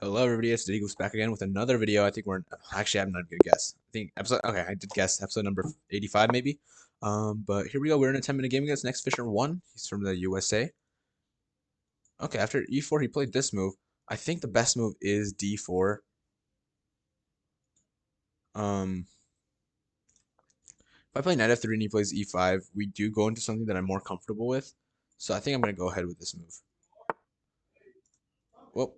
Hello everybody, it's Digos back again with another video. I think actually I'm not gonna guess. I think episode okay, I did guess episode number 85 maybe. But here we go. We're in a 10-minute game against Next Fisher 1. He's from the USA. Okay, after E4 he played this move. I think the best move is D4. If I play Knight F3 and he plays E5, we do go into something that I'm more comfortable with. So I think I'm gonna go ahead with this move. Well,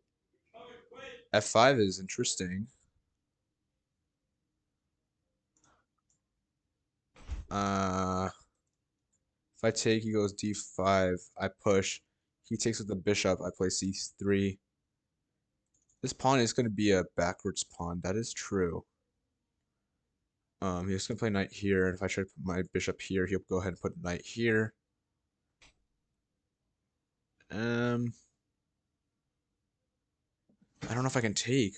F5 is interesting. If I take, he goes D5. I push. He takes with the bishop. I play C3. This pawn is going to be a backwards pawn. That is true. He's going to play knight here. And if I try to put my bishop here, he'll go ahead and put knight here. I don't know if I can take.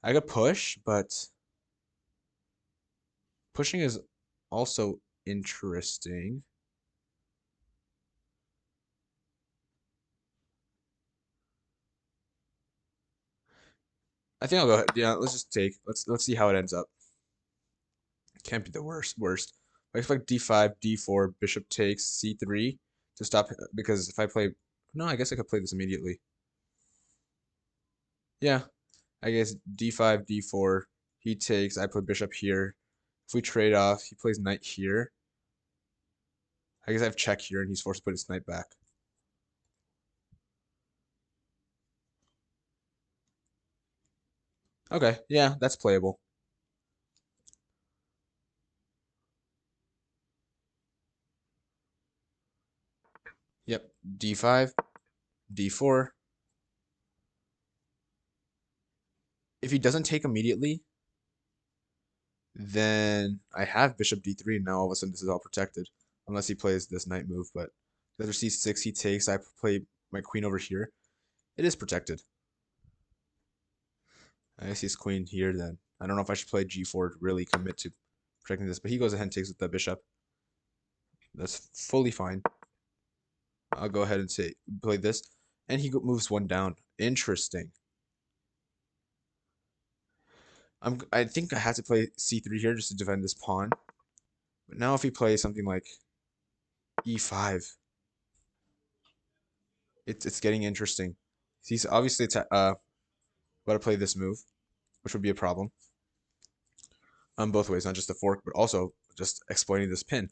I could push, but pushing is also interesting. I think I'll go ahead. Yeah, let's just take. Let's see how it ends up. Can't be the worst. I expect D5, D4, bishop takes, C3 to stop, because if I play, no, I guess I could play this immediately. Yeah, I guess D5, D4, he takes, I play bishop here. If we trade off, he plays knight here. I guess I have check here and he's forced to put his knight back. Okay, yeah, that's playable. Yep, D5, D4. If he doesn't take immediately, then I have bishop D3 and now all of a sudden this is all protected. Unless he plays this knight move, but after C6 he takes, I play my queen over here. It is protected. I see his queen here then. I don't know if I should play G4 to really commit to protecting this, but he goes ahead and takes with the bishop. That's fully fine. I'll go ahead and say play this, and he moves one down. Interesting. I think I have to play C3 here just to defend this pawn. But now if he plays something like E5, it's getting interesting. He's obviously about to play this move, which would be a problem. Both ways, not just the fork, but also just exploiting this pin.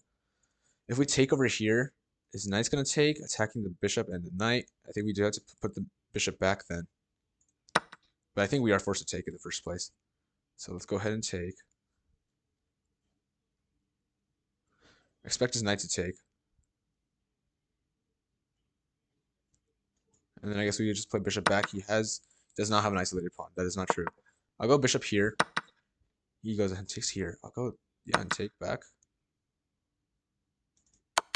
If we take over here, his knight's going to take, attacking the bishop and the knight. I think we do have to put the bishop back then. But I think we are forced to take in the first place. So let's go ahead and take. Expect his knight to take. And then I guess we just play bishop back. He does not have an isolated pawn. That is not true. I'll go bishop here. He goes and takes here. I'll go, yeah, and take back.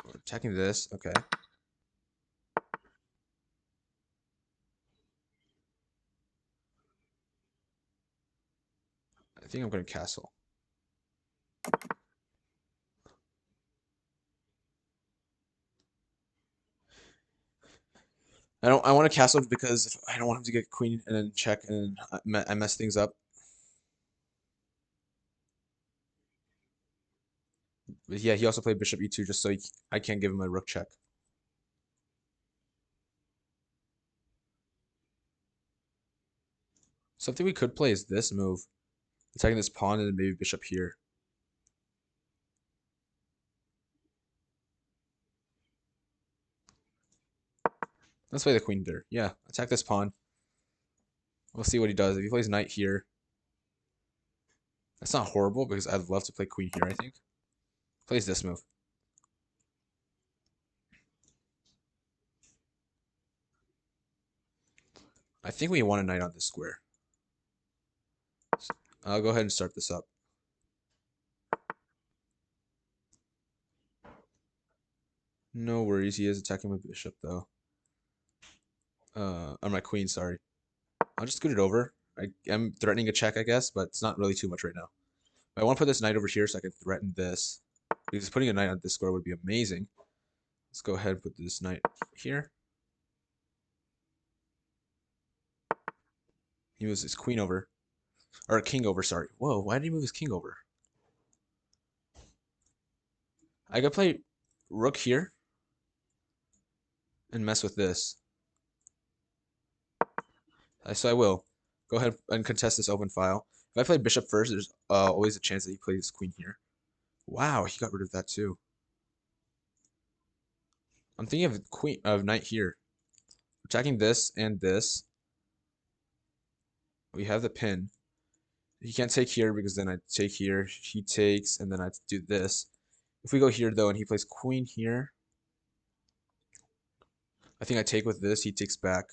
We're attacking this. Okay. I think I'm going to castle. I want to castle because I don't want him to get queen and then check and I mess things up. But yeah, he also played bishop e2 just so I can't give him a rook check. Something we could play is this move. Attacking this pawn and then maybe bishop here. Let's play the queen there. Yeah, attack this pawn. We'll see what he does. If he plays knight here, that's not horrible because I'd love to play queen here, I think. Plays this move. I think we want a knight on this square. So I'll go ahead and start this up. No worries, he is attacking my bishop though. Or my queen, sorry. I'll just scoot it over. I am threatening a check, I guess, but it's not really too much right now. But I want to put this knight over here so I can threaten this. Because putting a knight on this square would be amazing. Let's go ahead and put this knight here. He moves his queen over. Or king over, sorry. Whoa, why did he move his king over? I could play rook here and mess with this. So I will. Go ahead and contest this open file. If I play bishop first, there's always a chance that he plays queen here. Wow, he got rid of that too. I'm thinking of knight here. Attacking this and this. We have the pin. He can't take here because then I take here. He takes, and then I do this. If we go here though, and he plays queen here, I think I take with this. He takes back.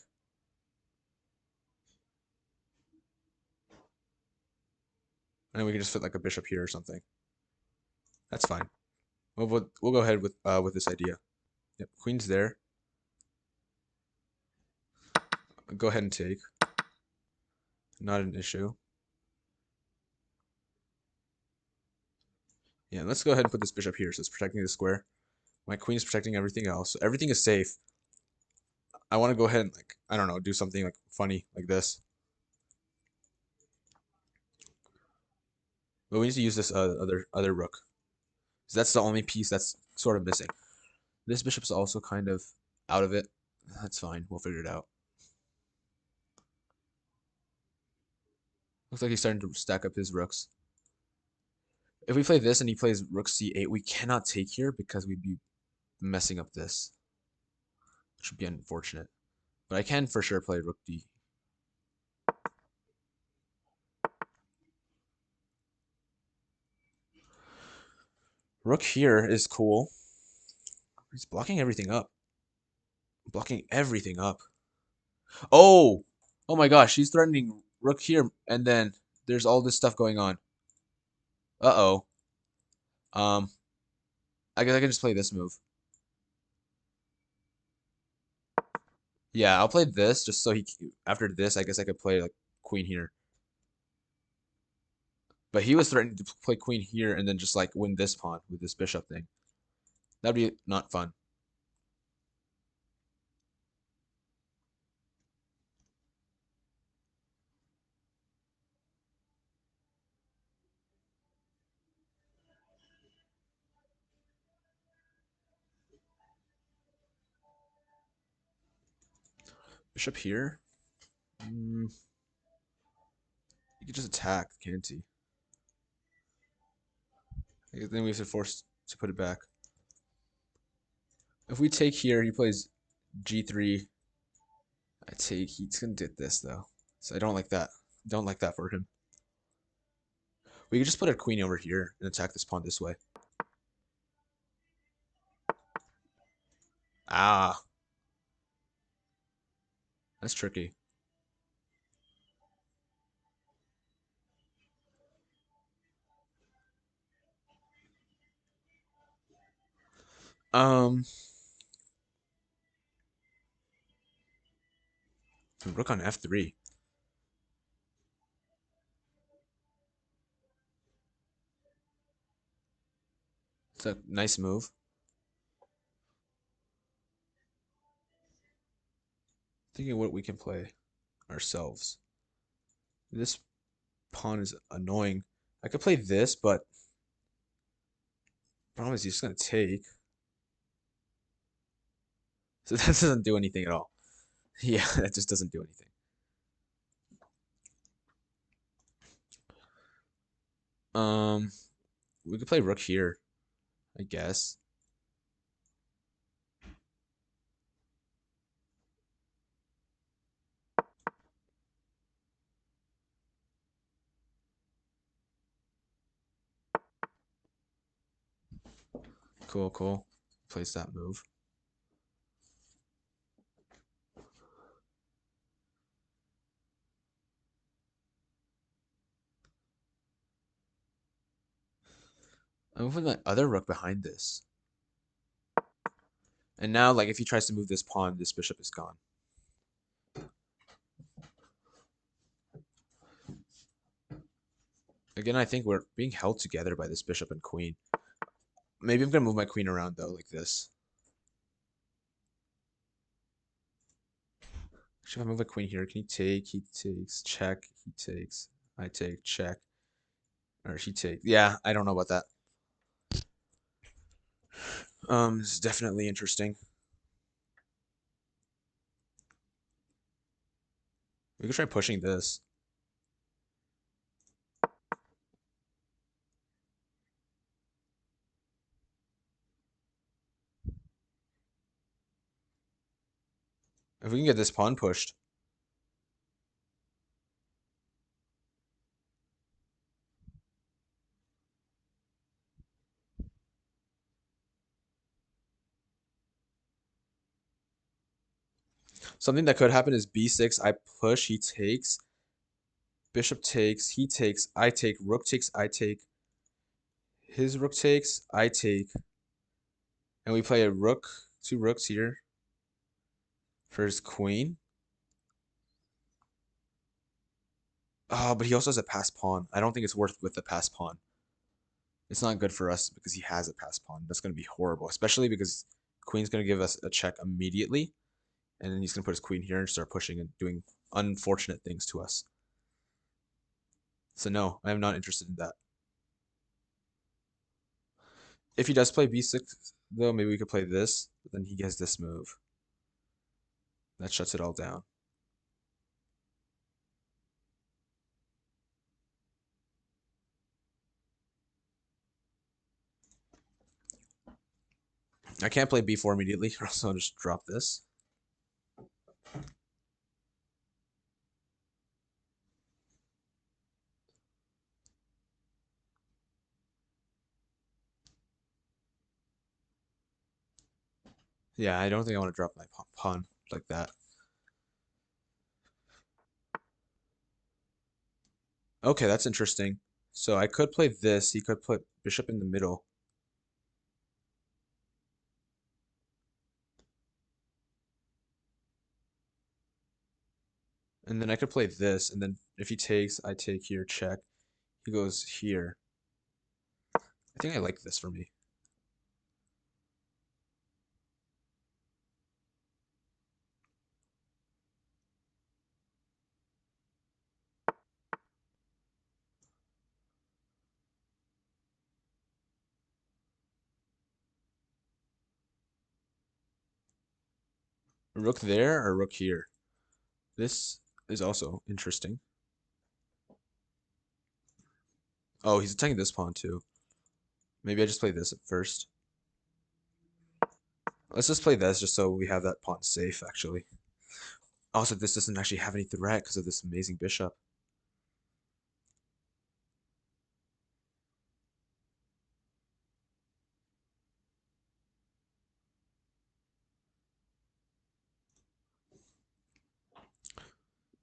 And then we can just fit like a bishop here or something. That's fine. We'll go ahead with this idea. Yep, queen's there. Go ahead and take. Not an issue. Yeah, let's go ahead and put this bishop here so it's protecting the square. My queen is protecting everything else, so everything is safe. I want to go ahead and, like, I don't know, do something like funny like this. But we need to use this other rook. So that's the only piece that's sort of missing. This bishop's also kind of out of it. That's fine. We'll figure it out. Looks like he's starting to stack up his rooks. If we play this and he plays rook c8, we cannot take here because we'd be messing up this. Which would be unfortunate. But I can for sure play rook d. Rook here is cool. He's blocking everything up. Blocking everything up. Oh! Oh my gosh, he's threatening rook here, and then there's all this stuff going on. Uh-oh. I guess I can just play this move. Yeah, I'll play this just so after this, I guess I could play like queen here. But he was threatening to play queen here and then just like win this pawn with this bishop thing. That'd be not fun. Bishop here. He could just attack, can't he? Then we have to force to put it back. If we take here, he plays g3. I take. He's gonna get this though, so I don't like that. Don't like that for him. We could just put a queen over here and attack this pawn this way. Ah, that's tricky. Um, Rook on f3. It's a nice move. Thinking what we can play ourselves. This pawn is annoying. I could play this, but the problem is he's just gonna take. So that doesn't do anything at all. Yeah, that just doesn't do anything. We could play rook here, I guess. Cool, cool. Plays that move. I'm moving my other rook behind this. And now, like, if he tries to move this pawn, this bishop is gone. Again, I think we're being held together by this bishop and queen. Maybe I'm gonna move my queen around though, like this. Actually, if I move a queen here, can he take? He takes, check, he takes, I take, check, or she takes. Yeah, I don't know about that. It's definitely interesting. We could try pushing this. If we can get this pawn pushed. Something that could happen is b6, I push, he takes, bishop takes, he takes, I take, rook takes, I take, his rook takes, I take, and we play a rook, two rooks here for his queen. Oh, but he also has a passed pawn. I don't think it's worth with the passed pawn. It's not good for us because he has a passed pawn. That's going to be horrible, especially because queen's going to give us a check immediately, and then he's going to put his queen here and start pushing and doing unfortunate things to us. So no, I am not interested in that. If he does play b6, though, maybe we could play this, but then he gets this move. That shuts it all down. I can't play b4 immediately, or else I'll just drop this. Yeah, I don't think I want to drop my pawn like that. Okay, that's interesting. So I could play this. He could put bishop in the middle. And then I could play this, and then if he takes, I take here, check. He goes here. I think I like this for me. Rook there or rook here? This is also interesting. Oh, he's attacking this pawn too. Maybe I just play this at first. Let's just play this just so we have that pawn safe, actually. Also, this doesn't actually have any threat because of this amazing bishop.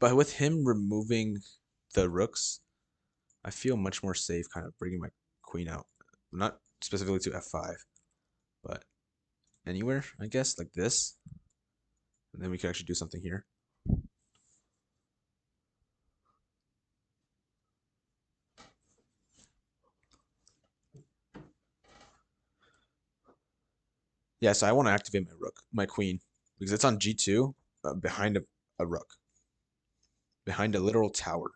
But with him removing the rooks, I feel much more safe kind of bringing my queen out. Not specifically to f5, but anywhere, I guess, like this. And then we could actually do something here. Yeah, so I want to activate my rook, my queen, because it's on g2 behind a rook, behind a literal tower.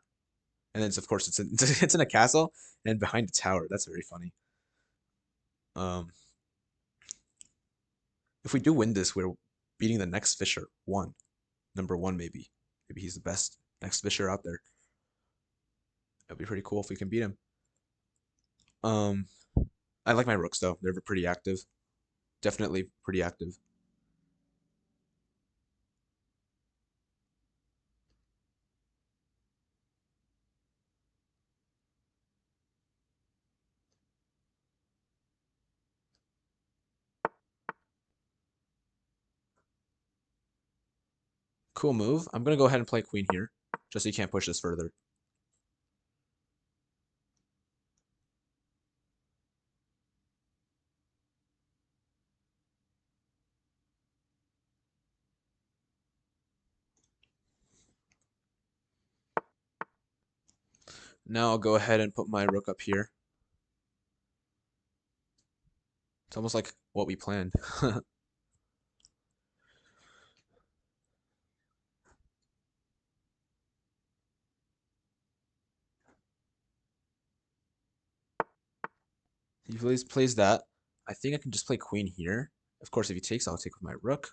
And then, of course, it's in a castle and behind a tower. That's very funny. Um, if we do win this, we're beating the next Fischer one, number one maybe. Maybe he's the best next Fischer out there. That'd be pretty cool if we can beat him. Um, I like my rooks though. They're pretty active. Definitely pretty active. Cool move. I'm gonna go ahead and play queen here, just so you can't push this further. Now I'll go ahead and put my rook up here. It's almost like what we planned. He plays that. I think I can just play queen here. Of course, if he takes, I'll take with my rook.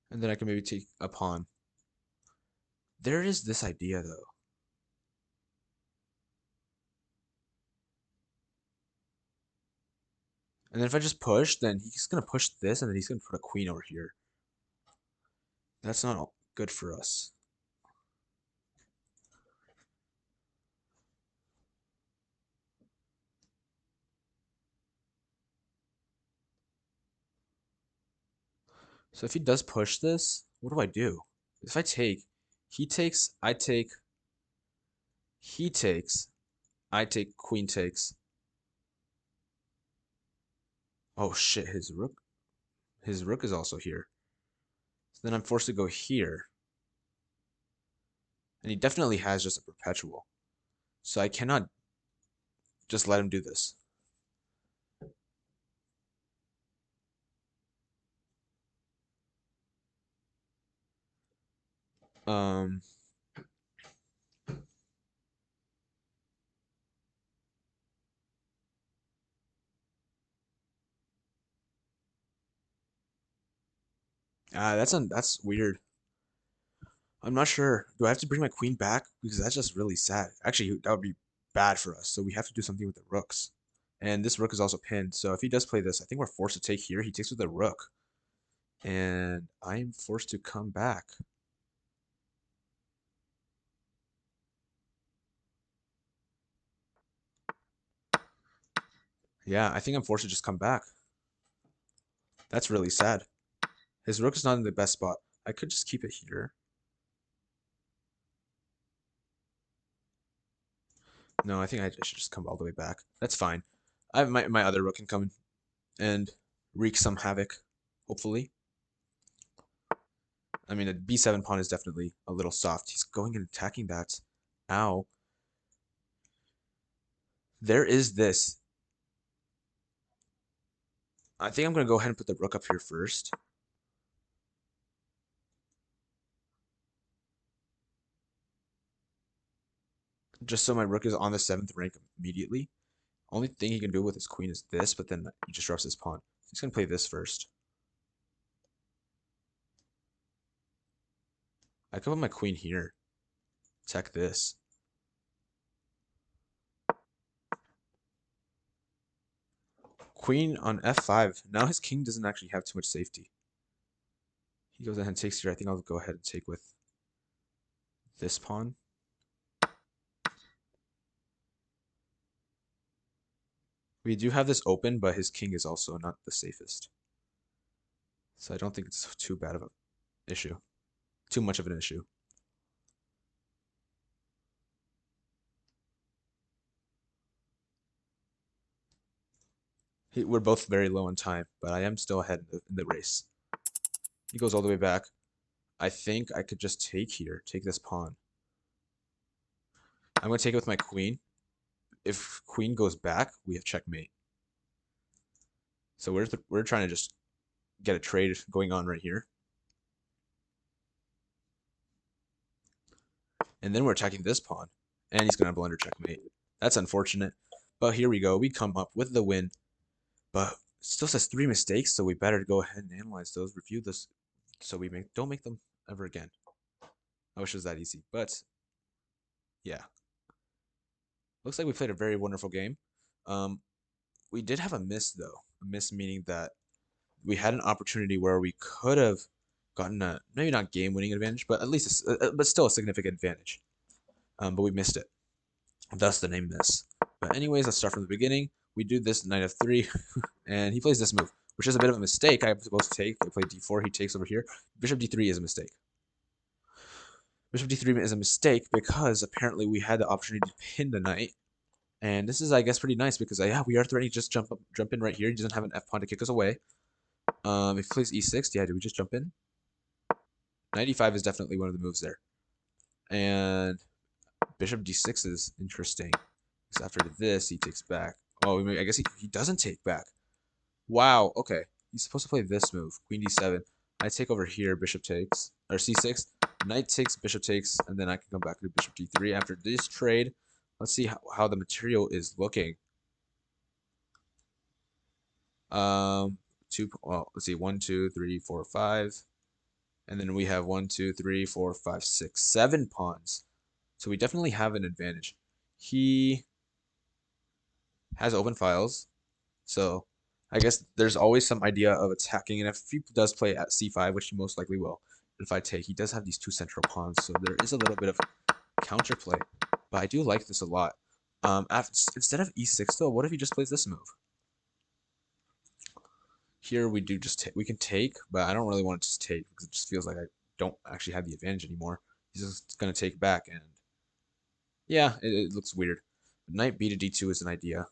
And then I can maybe take a pawn. There is this idea, though. And then if I just push, then he's going to push this, and then he's going to put a queen over here. That's not good for us. So if he does push this, what do I do? If I take, he takes, I take, he takes, I take, queen takes. Oh shit, his rook is also here. So then I'm forced to go here. And he definitely has just a perpetual. So I cannot just let him do this. Um, that's weird. I'm not sure. Do I have to bring my queen back? Because that's just really sad. Actually, that would be bad for us. So we have to do something with the rooks. And this rook is also pinned. So if he does play this, I think we're forced to take here. He takes with the rook. And I'm forced to come back. Yeah, I think I'm forced to just come back. That's really sad. His rook is not in the best spot. I could just keep it here. No, I think I should just come all the way back. That's fine. My other rook can come and wreak some havoc, hopefully. I mean, a b7 pawn is definitely a little soft. He's going and attacking that. Ow. There is this. I think I'm going to go ahead and put the rook up here first. Just so my rook is on the 7th rank immediately. Only thing he can do with his queen is this, but then he just drops his pawn. He's going to play this first. I could put my queen here. Attack this. Queen on f5. Now his king doesn't actually have too much safety. He goes ahead and takes here. I think I'll go ahead and take with this pawn. We do have this open, but his king is also not the safest. So I don't think it's too bad of an issue. Too much of an issue. We're both very low on time, but I am still ahead in the race. He goes all the way back. I think I could just take here, take this pawn. I'm going to take it with my queen. If queen goes back, we have checkmate. So we're trying to just get a trade going on right here. And then we're attacking this pawn. And he's going to blunder checkmate. That's unfortunate. But here we go. We come up with the win. But it still says 3 mistakes, so we better go ahead and analyze those, review this, so we don't make them ever again. I wish it was that easy, but yeah. Looks like we played a very wonderful game. We did have a miss, though. A miss meaning that we had an opportunity where we could have gotten a, maybe not game-winning advantage, but at least, but still a significant advantage. But we missed it. Thus the name miss. But anyways, let's start from the beginning. We do this knight f3, and he plays this move, which is a bit of a mistake. I'm supposed to take. They play d4. He takes over here. Bishop d3 is a mistake. Bishop d3 is a mistake because apparently we had the opportunity to pin the knight. And this is, I guess, pretty nice because, yeah, we are threatening to just jump in right here. He doesn't have an f-pawn to kick us away. If he plays e6, yeah, do we just jump in? Knight e5 is definitely one of the moves there. And bishop d6 is interesting. Because after this, he takes back. Oh, I guess he doesn't take back. Wow, okay. he's supposed to play this move, queen d7. I take over here, bishop takes, or c6. Knight takes, bishop takes, and then I can come back to bishop d3. After this trade, let's see how the material is looking. Well, let's see, 1, 2, 3, 4, 5. And then we have 1, 2, 3, 4, 5, 6, 7 pawns. So we definitely have an advantage. He has open files, so I guess there's always some idea of attacking. And if he does play at c5, which he most likely will, if I take, he does have these 2 central pawns, so there is a little bit of counterplay. But I do like this a lot. Instead of e6 though, what if he just plays this move? Here we do we can take, but I don't really want to just take because it just feels like I don't actually have the advantage anymore. He's just gonna take back, and yeah, it looks weird. Knight b to d2 is an idea.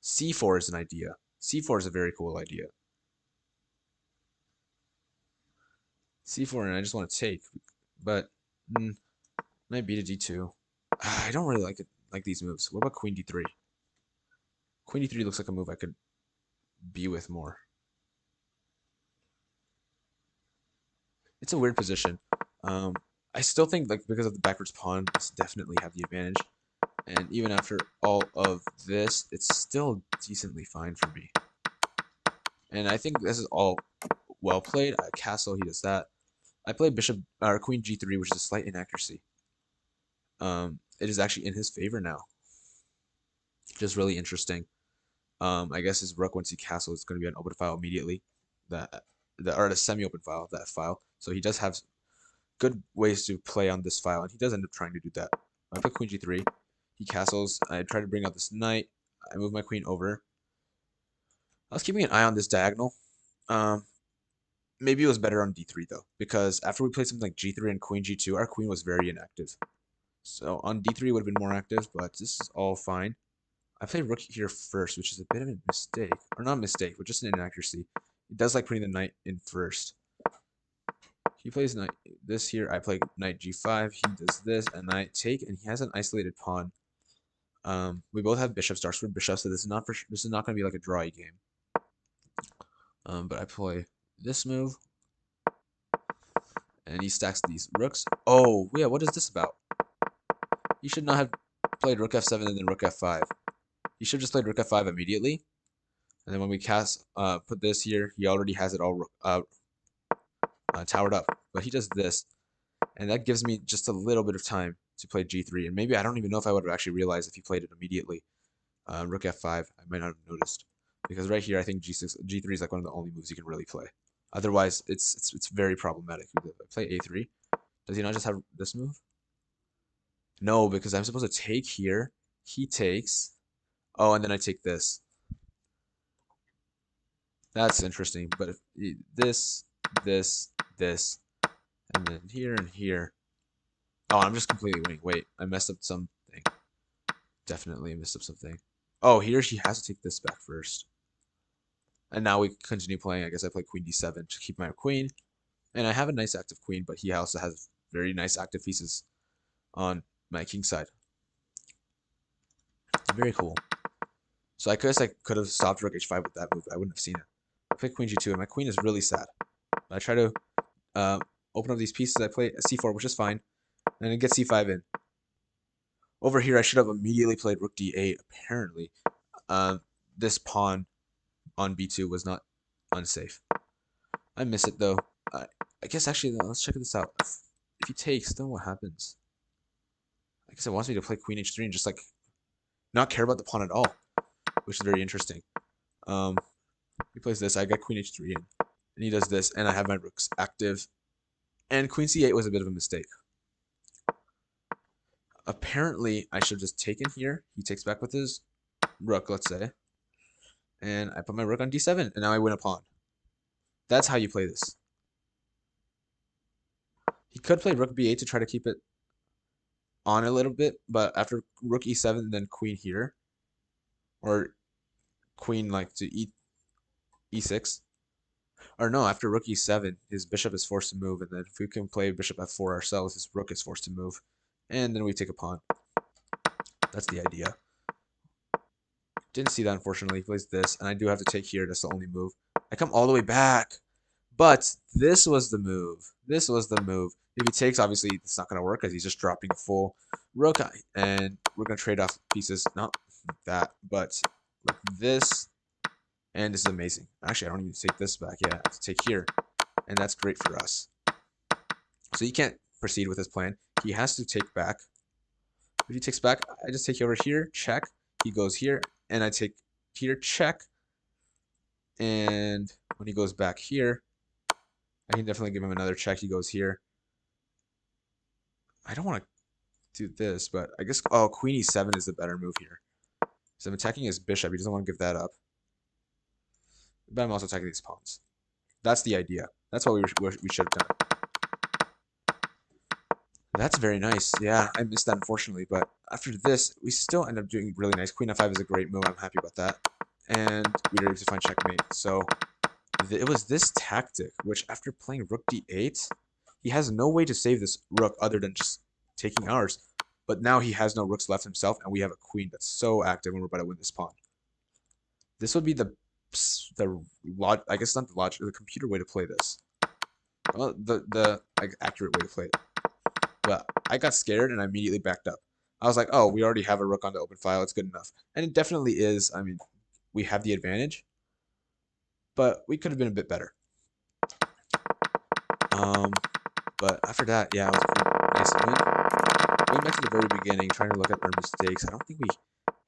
c4 is an idea. c4 is a very cool idea. c4, and I just want to take, but knight b to d2. I don't really like these moves. What about queen d3? Queen d3 looks like a move I could be with more. It's a weird position. I still think like because of the backwards pawn, it's definitely have the advantage. And even after all of this, it's still decently fine for me. And I think this is all well played. Castle, he does that. I play bishop or queen g3, which is a slight inaccuracy. It is actually in his favor now. Just really interesting. I guess his rook once he castle is going to be an open file immediately. Or a semi-open file, that file. So he does have good ways to play on this file, and he does end up trying to do that. I play queen g3. He castles. I try to bring out this knight. I move my queen over. I was keeping an eye on this diagonal. Maybe it was better on d3 though, because after we played something like g3 and queen g2, our queen was very inactive. So on d3 it would have been more active, but this is all fine. I played rook here first, which is a bit of a mistake. Or not a mistake, but just an inaccuracy. He does like putting the knight in first. He plays knight this here. I play knight g5. He does this, and I take, and he has an isolated pawn. We both have bishops, darks for bishops, so this is not going to be like a drawy game. But I play this move, and he stacks these rooks. Oh, yeah, what is this about? He should not have played rook f7 and then rook f5. He should have just played rook f5 immediately. And then when we put this here, he already has it all towered up. But he does this, and that gives me just a little bit of time to play g3. And maybe I don't even know if I would have actually realized if he played it immediately. Rook f5, I might not have noticed. Because right here, I think g3 is like one of the only moves you can really play. Otherwise, it's very problematic. I play a3. Does he not just have this move? No, because I'm supposed to take here. He takes. Oh, and then I take this. That's interesting. But if this, and then here and here. Oh, I'm just completely winning. Wait, I messed up something. Definitely messed up something. Oh, here she has to take this back first. And now we continue playing. I guess I play queen d7 to keep my queen. And I have a nice active queen, but he also has very nice active pieces on my king side. Very cool. So I guess I could have stopped rook h5 with that move. I wouldn't have seen it. I play queen g2, and my queen is really sad. I try to open up these pieces. I play c4, which is fine. And then get c5 in. Over here, I should have immediately played rook d8, apparently. This pawn on b2 was not unsafe. I miss it, though. I guess, actually, let's check this out. If he takes, then what happens? I guess it wants me to play queen h3 and just, like, not care about the pawn at all, which is very interesting. He plays this. I got queen h3 in, and he does this, and I have my rooks active. And queen c8 was a bit of a mistake. Apparently, I should have just taken here. He takes back with his rook, let's say. And I put my rook on d7, and now I win a pawn. That's how you play this. He could play rook b8 to try to keep it on a little bit, but after rook e7, then queen here. Or queen like to e6. Or no, after rook e7, his bishop is forced to move, and then if we can play bishop f4 ourselves, his rook is forced to move. And then we take a pawn. That's the idea. Didn't see that, unfortunately. He plays this, and I do have to take here. That's the only move. I come all the way back. But this was the move. This was the move. If he takes, obviously, it's not going to work because he's just dropping a full rook. And we're going to trade off pieces. Not like that, but like this. And this is amazing. Actually, I don't even take this back. Yeah, I have to take here. And that's great for us. So he can't proceed with his plan. He has to take back. If he takes back, I just take over here, check. He goes here, and I take here, check. And when he goes back here, I can definitely give him another check. He goes here. I don't want to do this, but I guess, oh, queen e7 is the better move here. So I'm attacking his bishop. He doesn't want to give that up. But I'm also attacking these pawns. That's the idea. That's what we should have done. That's very nice. Yeah, I missed that unfortunately, but after this, we still end up doing really nice. Queen f5 is a great move. I'm happy about that. And we were able to find checkmate. So it was this tactic, which after playing rook d8, he has no way to save this rook other than just taking ours. But now he has no rooks left himself, and we have a queen that's so active, and we're about to win this pawn. This would be the I guess not the logic, the computer way to play this. Well, the like, accurate way to play it. But I got scared and I immediately backed up. I was like, oh, we already have a rook on the open file. It's good enough. And it definitely is. I mean, we have the advantage, but we could have been a bit better. But after that, yeah, it was pretty nice. Going back to the very beginning, trying to look at our mistakes. I don't think we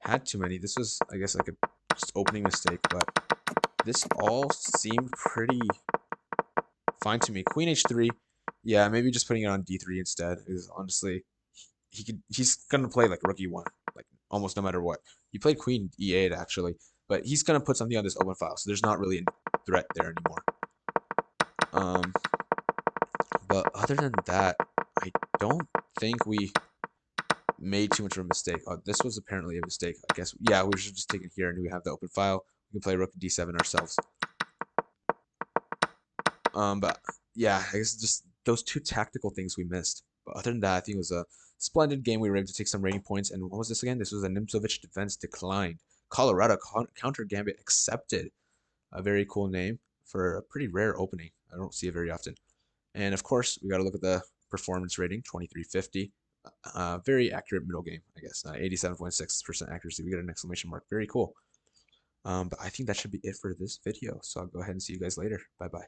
had too many. This was, I guess, like a just opening mistake, but this all seemed pretty fine to me. Queen h3, yeah, maybe just putting it on d3 instead. Because honestly, he's gonna play like rook e1, like almost no matter what. He played queen e8 actually, but he's gonna put something on this open file, so there's not really a threat there anymore. But other than that, I don't think we made too much of a mistake. This was apparently a mistake. I guess, yeah, we should just take it here and we have the open file. We can play rook d7 ourselves. But yeah, I guess just those two tactical things we missed. But other than that, I think it was a splendid game. We were able to take some rating points. And what was this again? This was a Nimzowitsch defense declined. Colorado counter gambit accepted. A very cool name for a pretty rare opening. I don't see it very often. And of course, we got to look at the performance rating, 2350. Very accurate middle game, I guess. 87.6% accuracy. We got an exclamation mark. Very cool. But I think that should be it for this video. So I'll go ahead and see you guys later. Bye-bye.